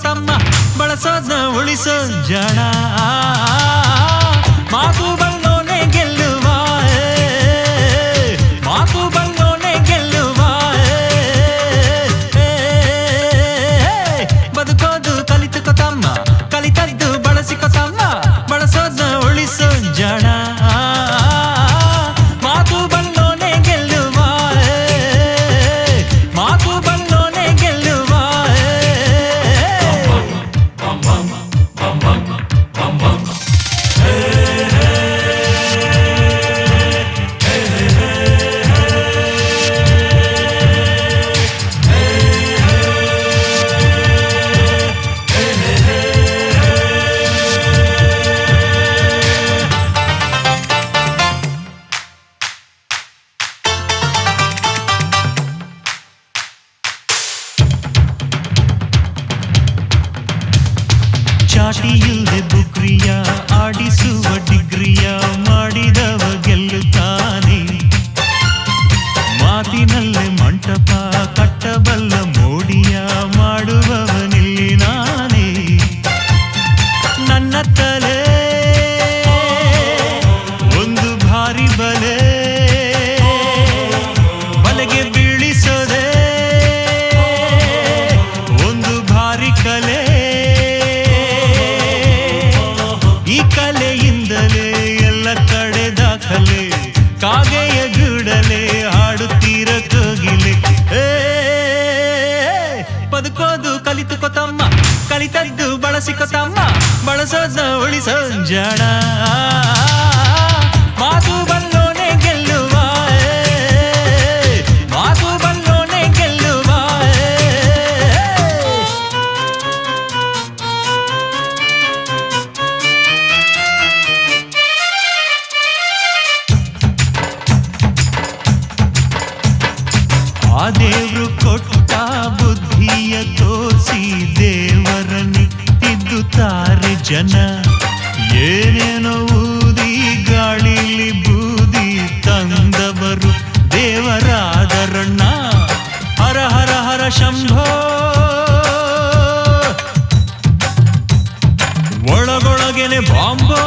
ತಮ್ಮ ಬಳಸೋದ್ನ ಉಳಿಸೋ ಜನ ಮಾತು ಬಲ್ಲೋನೆ ಗೆಲ್ಲುವ ಮಾತು ಬಲ್ಲೋನೆ ಗೆಲ್ಲುವ ಬದುಕೋದು ಕಲಿತುಕೋ ತಮ್ಮ ಕಲಿತದ್ದು ಬಳಸಿಕೋ ತಮ್ಮ ಬಳಸೋದ್ನ ಉಳಿಸೋ ಜನ ಮಾತು ಬಲ್ಲೋನೆ ಗೆಲ್ಲುವ ಮಾತು ಬಲ್ಲೋನೆ ಗೆಲ್ಲುವ ಚಾಟಿಯಿಲ್ಲದೆ ಬುಗ್ರಿಯ ಆಡಿಸುವ ಡಿಗ್ರಿಯ ಮಾಡಿದವ ಗೆಲ್ಲುತ್ತಾನೆ ಮಾತಿನಲ್ಲೇ ಮಂಟಪ ಕಟ್ಟಬಲ್ಲ ಮೋಡಿಯ ಮಾಡುವವನಿಲ್ಲಿ ನಾನೇ ನನ್ನ ತಲೆ ಒಂದು ಭಾರಿ ಬಲೆ ಬಲೆಗೆ ಬೀಳಿಸೋದೆ ಒಂದು ಭಾರಿ ಕಲೆ ಈ ಕಲೆಯಿಂದಲೇ ಎಲ್ಲ ಕಡೆ ದಾಖಲೆ ಕಾಗೆಯ ಗೂಡಲೆ ಹಾಡುತ್ತೀರ ಕೋಗಿಲೆ ಬದುಕೋದು ಕಲಿತುಕೋ ತಮ್ಮ ಕಲಿತದ್ದು ಬಳಸಿಕೋ ತಮ್ಮ ಬಳಸೋದ್ನ ಉಳಿಸೋ ಜನ ಮಾತು ಬಲ್ಲೋನೆ ಗೆಲ್ಲುವ ಮಾತು ಬಲ್ಲೋನೆ ಗೆಲ್ಲುವ ಆ ದೇವ್ರು ಕೊಟ್ಟ ಬುದ್ಧಿಯ ತೋರಿಸಿ ದೇವರನ್ನಿಟ್ಟಿದ್ದುತ್ತಾರೆ ಜನ ಏನೇನೋ ಊದಿ ಗಾಳಿಲಿ ಬೂದಿ ತಂದವರು ದೇವರಾದರಣ್ಣ ಹರ ಹರ ಹರ ಶಂಭೋ ಒಳಗೊಳಗೆನೆ ಬಾಂಬೋ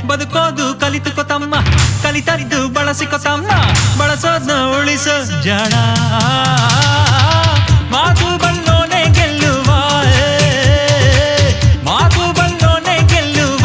ಬದುಕೋದು ಕಲಿತುಕೋ ತಮ್ಮ ಕಲಿತದ್ದು ಬಳಸಿಕೋ ತಮ್ಮ ಬಳಸೋದ್ನ ಉಳಿಸೋ ಜನ ಮಾತು ಬಲ್ಲೋನೆ ಗೆಲ್ಲುವ ಮಾತು ಬಲ್ಲೋನೆ ಗೆಲ್ಲುವ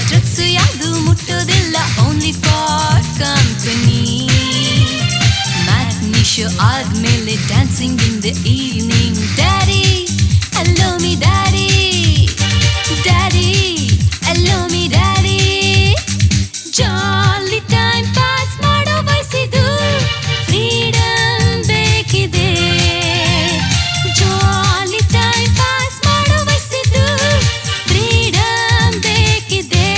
ಡ್ರಗ್ಸ್ ಯಾವುದು ಮುಟ್ಟೋದಿಲ್ಲ, only for company. Matinee show ಆದ್ಮೇಲೆ dancing in the evening. Daddy allow me daddy, daddy allow me daddy. Jolly time pass ಮಾಡೋ ವಯಸ್ಸಿದು, ಫ್ರೀಡಮ್ ಬೇಕಿದೆ. ಜಾಲಿ ಟೈಮ್ ಪಾಸ್ ಮಾಡೋ ವಯಸ್ಸಿದು, ಫ್ರೀಡಮ್ ಬೇಕಿದೆ.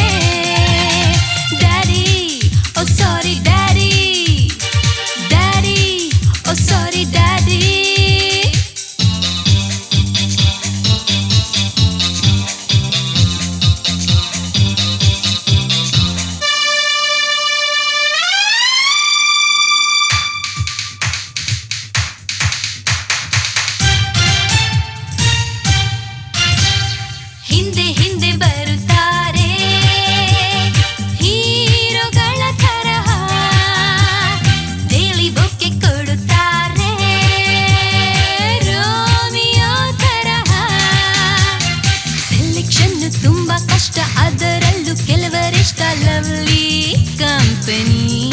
Daddy oh sorry daddy, daddy oh sorry daddy. ಹಿಂದೆ ಹಿಂದೆ ಬರುತ್ತಾರೆ ಹೀರೋಗಳ ತರಹ, ಡೈಲಿ ಬೊಕ್ಕೆ ಕೊಡುತ್ತಾರೆ ರೋಮಿಯೋ ತರಹ. ಸೆಲೆಕ್ಷನ್ ತುಂಬಾ ಕಷ್ಟ, ಅದರಲ್ಲೂ ಕೆಲವರಿಷ್ಟ ಲವ್ಲಿ ಕಂಪನಿ.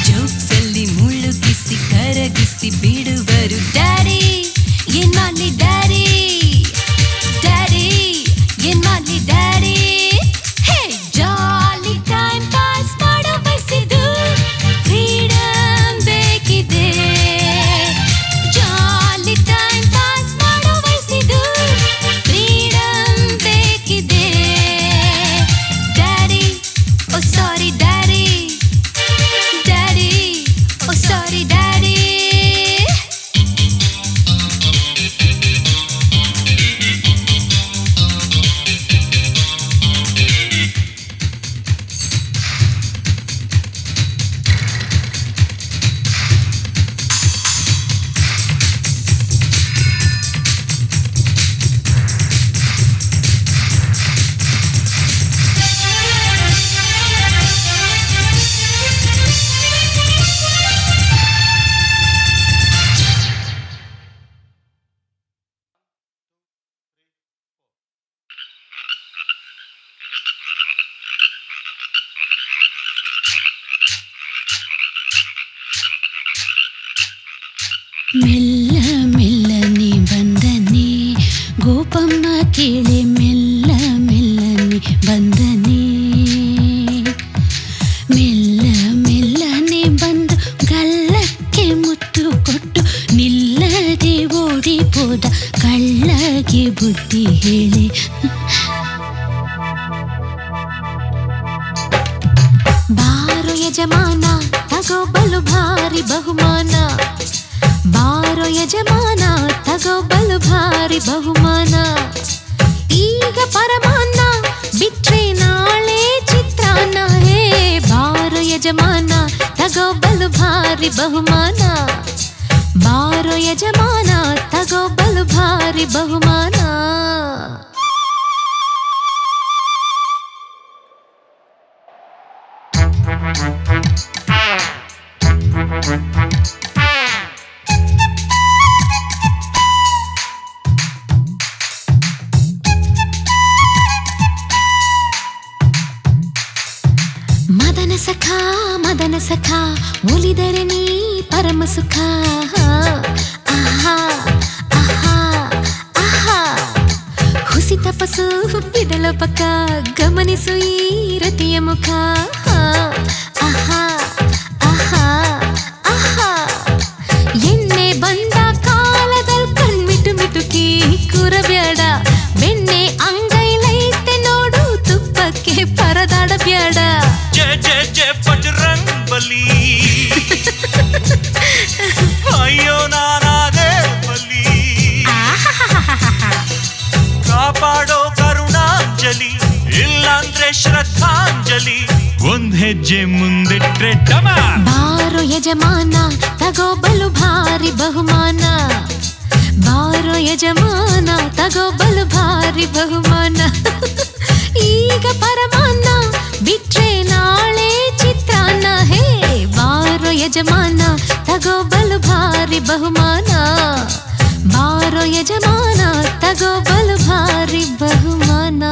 ಜೋಕ್ಸ್ ಅಲ್ಲಿ ಮುಳುಗಿಸಿ ಕರಗಿಸಿ ಬಿಡುವರು. ಡ್ಯಾಡಿ ಏನ್ ಮಾಡ್ಲಿ ಡ್ಯಾಡಿ, ಡ್ಯಾಡಿ ಏನ್ ಮಾಡ್ಲಿ ಡ್ಯಾಡಿ. ಹೇ ಜಾಲಿ ಟೈಮ್ ಪಾಸ್ ಮಾಡೋ ವಯಸ್ಸಿದು, ಫ್ರೀಡಮ್ ಬೇಕಿದೆ. ಜಾಲಿ ಟೈಮ್ ಪಾಸ್ ಮಾಡೋ ವಯಸ್ಸಿದು, ಫ್ರೀಡಮ್ ಬೇಕಿದೆ. Daddy oh sorry daddy, daddy oh sorry daddy. ಮೆಲ್ಲ ಮೆಲ್ಲನೆ ಬಂದನೆ ಗೋಪಮ್ಮ ಕೇಳೆ, ಮೆಲ್ಲ ಮೆಲ್ಲನೆ ಬಂದನೆ. ಮೆಲ್ಲ ಮೆಲ್ಲನೆ ಬಂದು ಗಲ್ಲಕ್ಕೆ ಮುತ್ತು ಕೊಟ್ಟು, ನಿಲ್ಲದೆ ಓಡಿಬೋದ ಕಳ್ಳಗೆ ಬುದ್ಧಿ ಹೇಳಿ. ಬಾರೋ ಯಜಮಾನ ತಗೋ ಬಲು ಭಾರಿ ಬಹುಮಾನ, ಬಾರೋ ಯಜಮಾನ ತಗೋ ಬಲು ಭಾರಿ ಬಹುಮಾನ. ಈಗ ಪರಮಾನ್ನ ಬಿಟ್ರೆ ನಾಳೆ ಚಿತ್ರಾನ್ನ. ಹೇ ಬಾರೋ ಯಜಮಾನ ತಗೋ ಬಲು ಭಾರಿ ಬಹುಮಾನ, ಬಾರೋ ಯಜಮಾನ ತಗೋ ಬಲು ಭಾರಿ ಬಹುಮಾನ. ಮದನ ಸಖ ಮದನ ಸಖ, ಒಲಿದರೆ ನೀ ಪರಮ ಸುಖ. ಆಹಾ ಆಹಾ ಆಹಾ, ಹುಸಿ ತಪಸ್ಸು ಬಿಡಲ ಪಕ್ಕ, ಗಮನಿಸು ಈ ರತಿಯ ಮುಖ. ಆಹಾ ಆಹಾ ಆಹಾ, ಎಣ್ಣೆ ಬಂದ ಕಾಲದಲ್ಲಿ ಕಣ್ಮಿಟು ಮಿಟುಕಿ ಕೂರಬೇಡ. ಬೆಣ್ಣೆ ಅಂಗೈಲೈತೆ ನೋಡು, ತುಪ್ಪಕ್ಕೆ ಪರದಾಡಬೇಡ. ಜಯ ಜಯ ಜಯ ಬಜರಂಗ್ ಬಲಿ, ಅಯ್ಯೋ ನಾನಾದೆ ಬಲಿ. ಕಾಪಾಡೋ ಕರುಣಾಂಜಲಿ, ಇಲ್ಲಾಂದ್ರೆ ಶ್ರದ್ಧಾಂಜಲಿ. ಒಂದ್ ಹೆಜ್ಜೆ ಮುಂದಿಟ್ರೆ ಡಮ. ಬಾರೋ ಯಜಮಾನ ತಗೋ ಬಲು ಭಾರಿ ಬಹುಮಾನ, ಬಾರೋ ಯಜಮಾನ ತಗೋ ಬಲು ಭಾರಿ ಬಹುಮಾನ. ಈಗ ಪರಮಾನ್ನ ಬಿಟ್ರೆ ನಾಳೆ ಚಿತ್ರಾನ್ನ. ಹೇ ಬಾರೋ ಯಜಮಾನ ತಗೋ ಬಲು ಭಾರಿ ಬಹುಮಾನ, ಬಾರೋ ಯಜಮಾನ ತಗೋ ಬಲು ಭಾರಿ ಬಹುಮಾನ.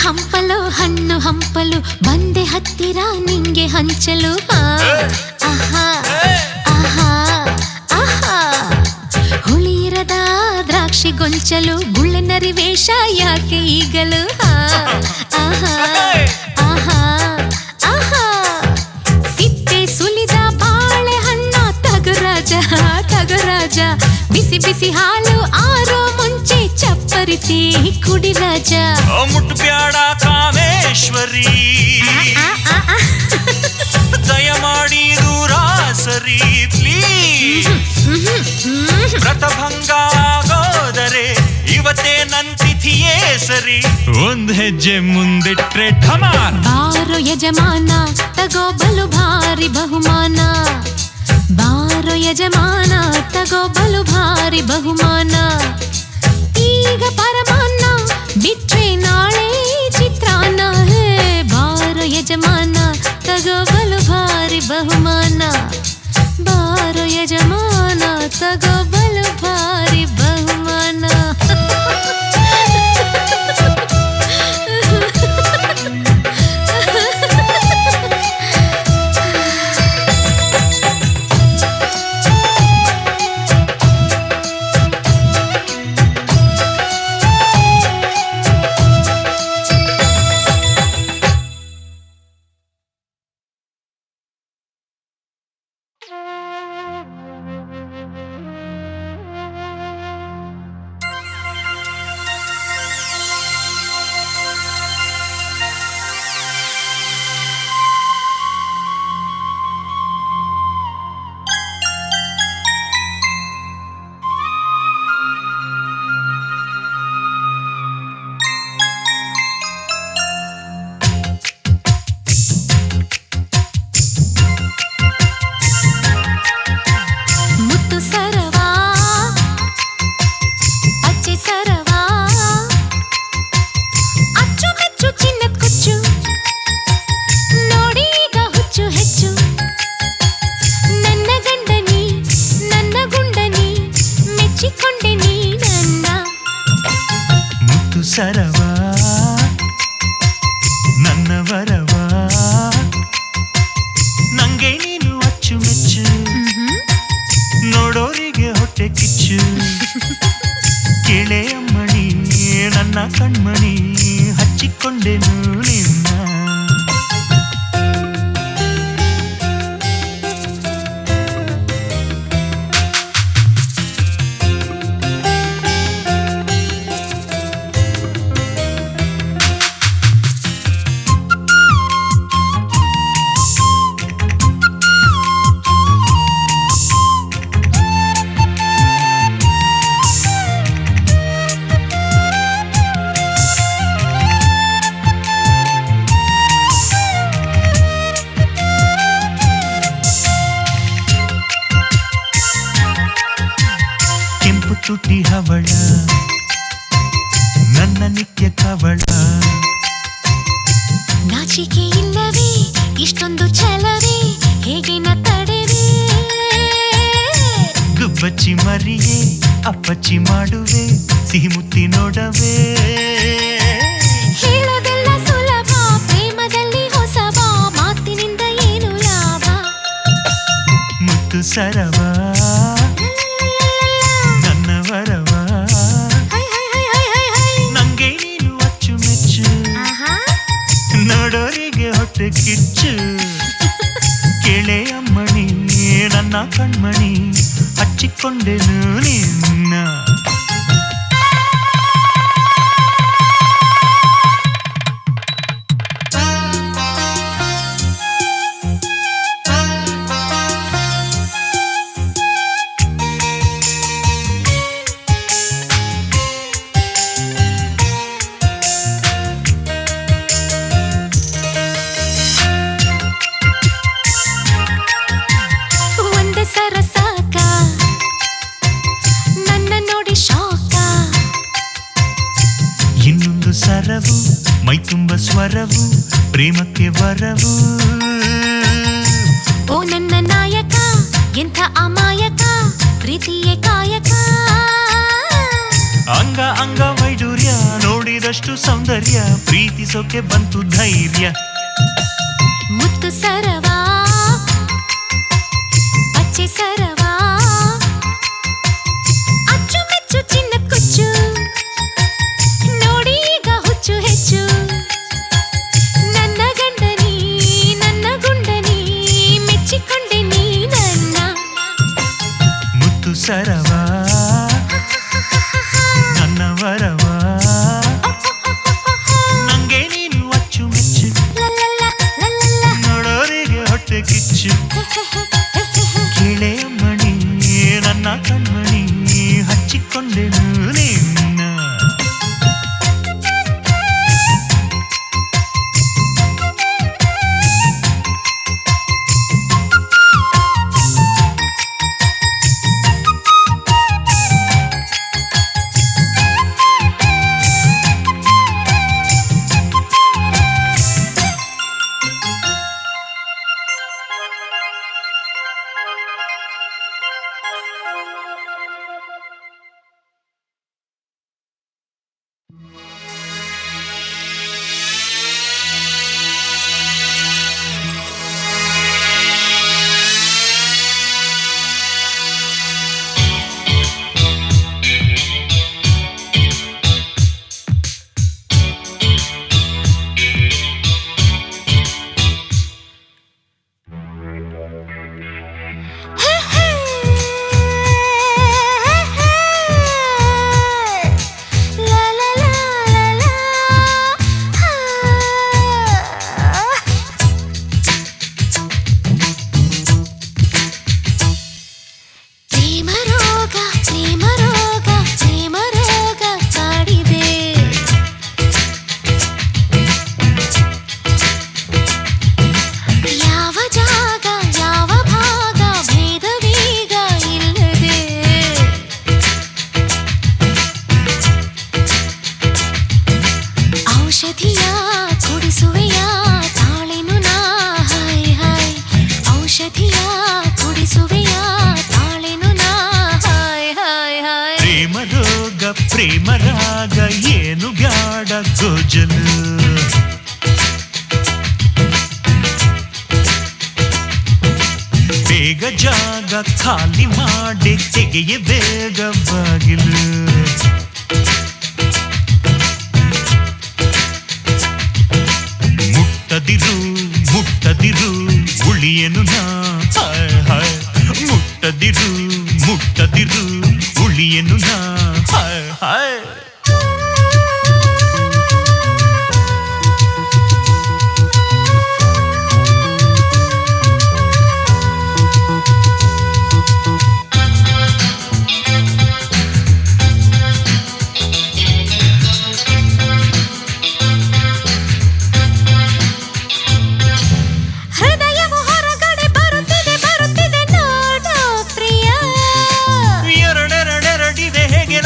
ಹಂಪಲು ಹಣ್ಣು ಹಂಪಲು ಬಂದೆ ಹತ್ತಿರ ನಿಂಗೆ ಹಂಚಲು ಆಹಾ ಆಹಾ ಆಹಾ ಹುಳಿರದ ದ್ರಾಕ್ಷಿ ಗೊಂಚಲು ಗುಳ್ಳೆನರಿ ವೇಷ ಯಾಕೆ ಈಗಲು ಆಹಾ ಆಹಾ ಆಹಾ ಸಿಪ್ಪೆ ಸುಲಿದ ಬಾಳೆಹಣ್ಣ ತಗರಾಜ ತಗರಾಜ ಬಿಸಿ ಬಿಸಿ ಹಾಲು ಆರೋ ಮುಂಚೆ ಚಪ್ಪರಿಸಿ ಕುಡಿ ರಾಜ ಮುಟ್ಬ್ಯಾಡ ಕಾಮೇಶ್ವರಿ ದಯಮಾಡಿ ದೂರ ಸರಿ ಪ್ಲೀಸ್ ವ್ರತಭಂಗ ಆಗೋದರೆ ಇವತ್ತೇ ನನ್ ತಿಥಿಯೇ ಸರಿ ಒಂದ್ ಹೆಜ್ಜೆ ಮುಂದಿಟ್ರೆ ಢಮಾರ್ ಬಾರೋ ಯಜಮಾನ ತಗೋ ಬಲು ಭಾರಿ ಬಹುಮಾನ ಬಾರೋ ಯಜಮಾನ ತಗೋ ಬಲು ಭಾರಿ ಬಹುಮಾನ ಈಗ ಪರಮಾನ್ನ ಬಿಟ್ರೆ ನಾಳೆ ಚಿತ್ರಾನ್ನ ಹೇ ಬಾರೋ ಯಜಮಾನ ತಗೋ ಬಲು ಭಾರಿ ಬಹುಮಾನ ಬಾರೋ ಯಜಮಾನ ತಗೋ ಬಲು ಭಾರಿ ಬಹುಮಾನ ಸರವಾ ನನ್ನ ವರವಾ ನಂಗೆ ನೀನು ಅಚ್ಚುಮೆಚ್ಚು ನೋಡೋರಿಗೆ ಹೊಟ್ಟೆ ಕಿಚ್ಚು ಕೇಳೆ ಅಮ್ಮಣಿ ನನ್ನ ಕಣ್ಮಣಿ ಹಚ್ಚಿಕೊಂಡೆನು ನಿನ್ನ ತುಟಿ ಹವಳ ನನ್ನ ನಿತ್ಯ ಕವಳ ನಾಚಿಕೆ ಇಲ್ಲವೇ ಇಷ್ಟೊಂದು ಛಲವೇ ಹೇಗೆ ನ ತಡೆವೆ ಗುಬ್ಬಚ್ಚಿ ಮರಿಯೇ ಅಪ್ಪಚ್ಚಿ ಮಾಡುವೆ ಸಿಹಿ ಮುತ್ತಿ ನೋಡವೇ ಹೇಳೋದೆಲ್ಲ ಸುಲಭ ಪ್ರೇಮದಲ್ಲಿ ಹೊಸವ ಮಾತಿನಿಂದ ಏನು ಲಾಭ ಮುತ್ತು ಸರವಾ ನಂಗೆ ನೀನು ಅಚ್ಚುಮೆಚ್ಚು ನೋಡೋರಿಗೆ ಹೊಟ್ಟೆ ಕಿಚ್ಚು ಕೇಳೆ ಅಮ್ಮಣಿ ನನ್ನ ಕಣ್ಮಣಿ ಹಚ್ಚಿಕೊಂಡೆನು ನಿನ್ನ ಸರವು ಮೈ ತುಂಬ ಸ್ವರವು ಪ್ರೇಮಕ್ಕೆ ವರವು ಓ ನನ್ನ ನಾಯಕ ಎಂಥ ಅಮಾಯಕ ಪ್ರೀತಿಯೇ ಕಾಯಕ ಅಂಗ ಅಂಗ ವೈಡೂರ್ಯ ನೋಡಿದ ನೋಡಿದಷ್ಟು ಸೌಂದರ್ಯ ಪ್ರೀತಿಸೋಕೆ ಬಂತು ಧೈರ್ಯ. ಮುತ್ತು ಸರವಾ ಪಚ್ಚೆ ಸರವಾ ಅಚ್ಚುಮೆಚ್ಚು ಚಿನ್ನ ಕುಚ್ಚು ನೋಡಿ ಈಗ ಹುಚ್ಚು ಹೆಚ್ಚು. ನನ್ನ ಗಂಡನಿ ನನ್ನ ಗುಂಡನಿ ಮೆಚ್ಚಿಕೊಂಡೆ ನೀ ನನ್ನ. ಮುತ್ತು ಸರವಾ ನನ್ನ ವರವಾ ನಂಗೆ ನೀನು ಅಚ್ಚುಮೆಚ್ಚು ನೋಡೋರಿಗೆ ಹೊಟ್ಟೆ ಕಿಚ್ಚು. ಕಿಳೆಯಮ್ಮಣಿ ನನ್ನ ಕಣ್ಮಣಿ ಹಚ್ಚಿಕೊಂಡೆನು ನಿನ್ನ. ಪ್ರೇಮ ರಾಗ ಏನು ಬ್ಯಾಡ ಗೋಜಲು. ಬೇಗ ಜಾಗ ಖಾಲಿ ಮಾಡಿ ತೆಗೆಯ ಬೇಗ ಬಾಗಿಲು. ಮುಟ್ಟದಿರು ಮುಟ್ಟದಿರು ಉಳಿಯನು ನಾ ಹಾಯ್ ಹಾಯ್. ಮುಟ್ಟದಿರು ಮುಟ್ಟದಿರು ಉಳಿಯನು ನಾ ಹಾಯ್ ಹಾಯ್. ಹೇಗೆ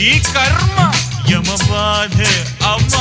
ಈ ಕರ್ಮ ಯಮಬಾಧೆ ಅಮ್ಮ